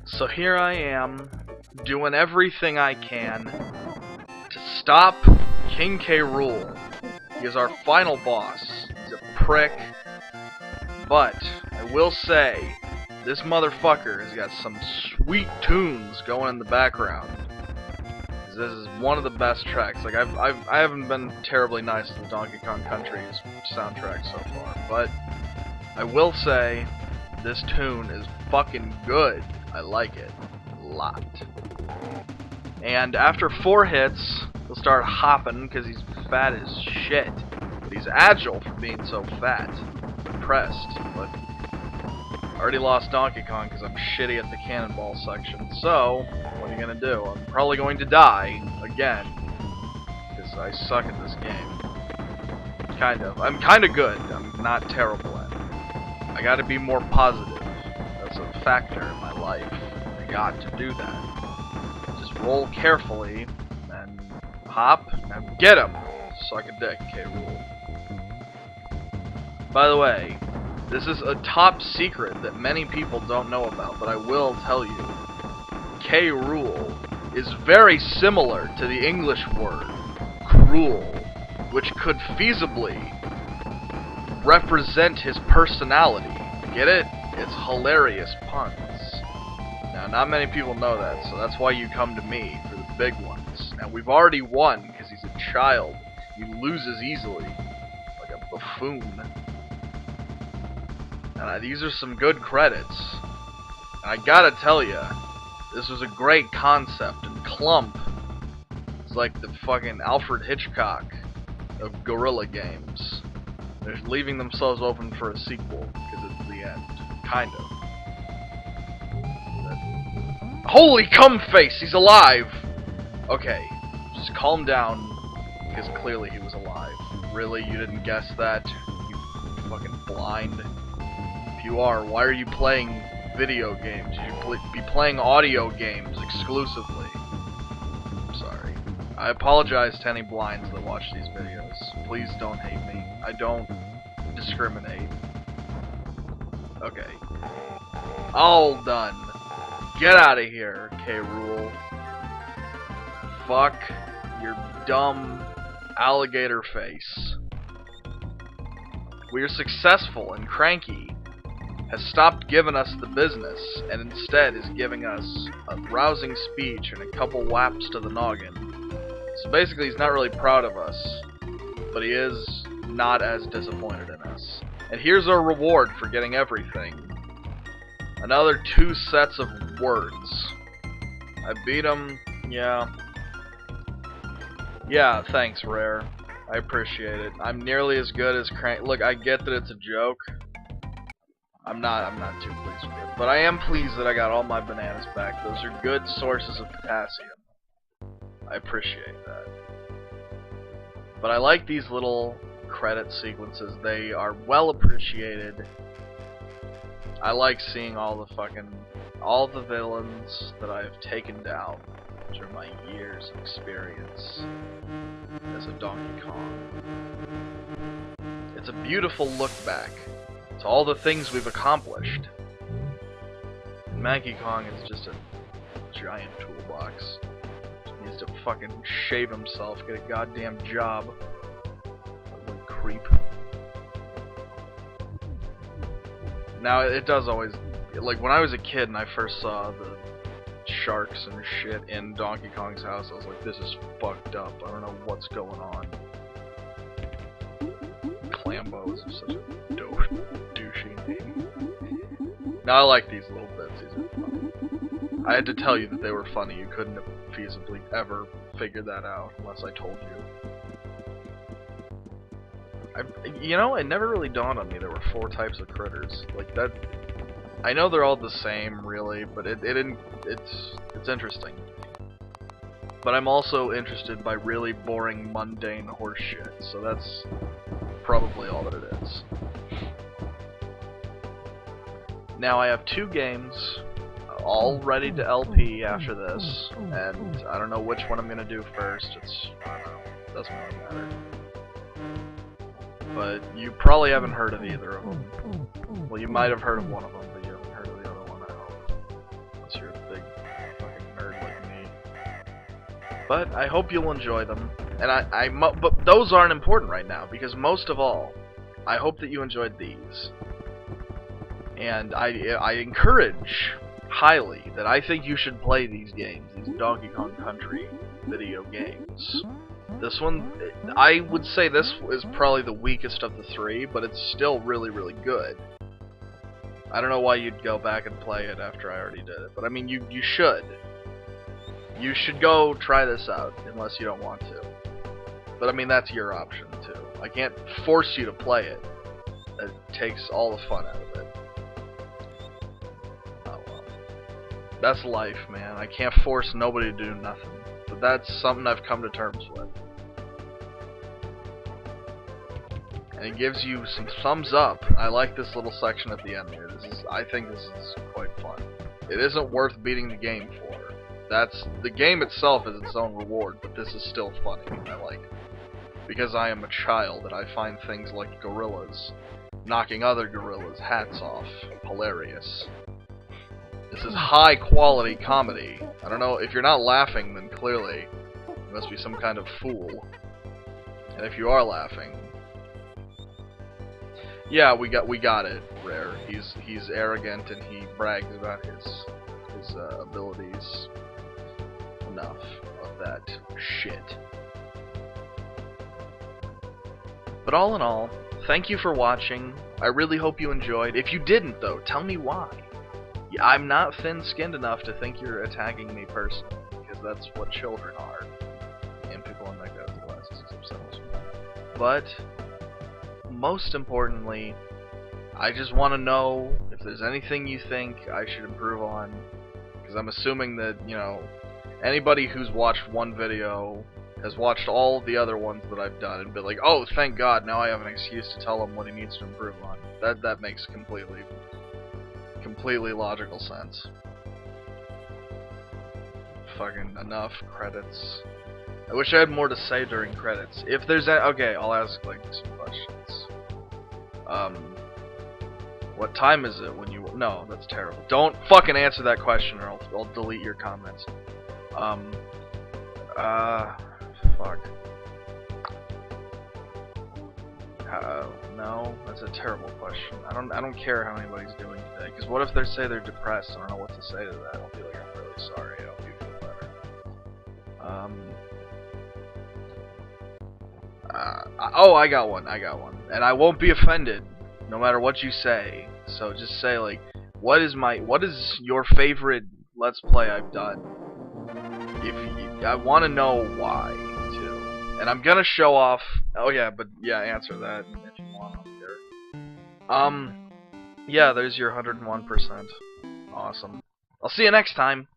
So here I am, doing everything I can to stop King K. Rool. He is our final boss. He's a prick. But, I will say, this motherfucker has got some sweet tunes going in the background. This is one of the best tracks. Like, I haven't been terribly nice to the Donkey Kong Country's soundtrack so far, but I will say, this tune is fucking good. I like it a lot. And after 4 hits, he'll start hopping because he's fat as shit. But he's agile for being so fat. I'm impressed, but I already lost Donkey Kong because I'm shitty at the cannonball section. So, what are you gonna do? I'm probably going to die again because I suck at this game. Kind of. I'm kind of good. I'm not terrible at it. I gotta be more positive. That's a factor in my life. I got to do that. Just roll carefully and hop and get him. Suck a dick, K. Rool. By the way, this is a top secret that many people don't know about, but I will tell you. K. Rool is very similar to the English word cruel, which could feasibly represent his personality. Get it? It's hilarious puns. Now, not many people know that, so that's why you come to me for the big ones. Now, we've already won because he's a child. He loses easily, like a buffoon. And these are some good credits. And I gotta tell you, this was a great concept, and Clump is like the fucking Alfred Hitchcock of guerrilla games. They're leaving themselves open for a sequel, because it's the end. Kind of. Holy cum face! He's alive! Okay, just calm down, because clearly he was alive. Really? You didn't guess that? You fucking blind? If you are, why are you playing video games? You should be playing audio games exclusively. I'm sorry. I apologize to any blinds that watch these videos. Please don't hate me. I don't discriminate. Okay. All done. Get out of here, K. Rool. Fuck your dumb alligator face. We are successful, and Cranky has stopped giving us the business, and instead is giving us a rousing speech and a couple whaps to the noggin. So basically, he's not really proud of us, but he is not as disappointed in us. And here's our reward for getting everything. Another 2 sets of words. I beat him, yeah. Yeah, thanks, Rare. I appreciate it. I'm nearly as good as Crank. Look, I get that it's a joke. I'm not too pleased with it. But I am pleased that I got all my bananas back. Those are good sources of potassium. I appreciate that. But I like these little credit sequences. They are well appreciated. I like seeing all the villains that I've taken down through my years of experience as a Donkey Kong. It's a beautiful look back to all the things we've accomplished. And Donkey Kong is just a giant toolbox. He needs to fucking shave himself, get a goddamn job. Little creep. Now, it does always... Like, when I was a kid and I first saw the sharks and shit in Donkey Kong's house, I was like, this is fucked up. I don't know what's going on. Clambo is such a douchey name. Now, I like these little bits. These are fun. I had to tell you that they were funny. You couldn't have feasibly ever figured that out unless I told you. You know, it never really dawned on me there were 4 types of critters. Like, that... I know they're all the same, really, but it's interesting. But I'm also interested by really boring, mundane horseshit, so that's probably all that it is. Now, I have 2 games, all ready to LP after this, and I don't know which one I'm gonna do first. I don't know, it doesn't really matter. But you probably haven't heard of either of them. Well, you might have heard of one of them, but you haven't heard of the other one, I hope. What's your But I hope you'll enjoy them. And but those aren't important right now, because most of all, I hope that you enjoyed these. And I encourage highly that I think you should play these games, these Donkey Kong Country video games. This one, I would say this is probably the weakest of the three, but it's still really, really good. I don't know why you'd go back and play it after I already did it, but I mean, you should. You should go try this out, unless you don't want to. But I mean, that's your option, too. I can't force you to play it. It takes all the fun out of it. Oh well. That's life, man. I can't force nobody to do nothing. But that's something I've come to terms with. And it gives you some thumbs up. I like this little section at the end here. I think this is quite fun. It isn't worth beating the game for. The game itself is its own reward, but this is still funny. I like it. Because I am a child and I find things like gorillas knocking other gorillas' hats off hilarious. This is high quality comedy. I don't know, if you're not laughing, then clearly you must be some kind of fool. And if you are laughing, yeah, we got it, Rare. He's arrogant and he brags about his abilities. Enough of that shit. But all in all, thank you for watching. I really hope you enjoyed. If you didn't, though, tell me why. I'm not thin-skinned enough to think you're attacking me personally, because that's what children are. And people in like that glasses themselves. But most importantly, I just want to know if there's anything you think I should improve on, because I'm assuming that, you know, anybody who's watched one video has watched all the other ones that I've done and been like, oh, thank God, now I have an excuse to tell him what he needs to improve on. That makes completely logical sense. Fucking enough credits. I wish I had more to say during credits. If there's okay, I'll ask like some questions. What time is it when you? No, that's terrible. Don't fucking answer that question, or I'll delete your comments. Fuck. No, that's a terrible question. I don't care how anybody's doing today, because what if they say they're depressed? I don't know what to say to that. I'll be like, I'm really sorry. I hope you feel better. Oh, I got one. And I won't be offended, no matter what you say. So just say like, what is your favorite Let's Play I've done? I want to know why too, and I'm gonna show off. Oh yeah, but yeah, answer that if you want. Yeah, there's your 101%. Awesome. I'll see you next time.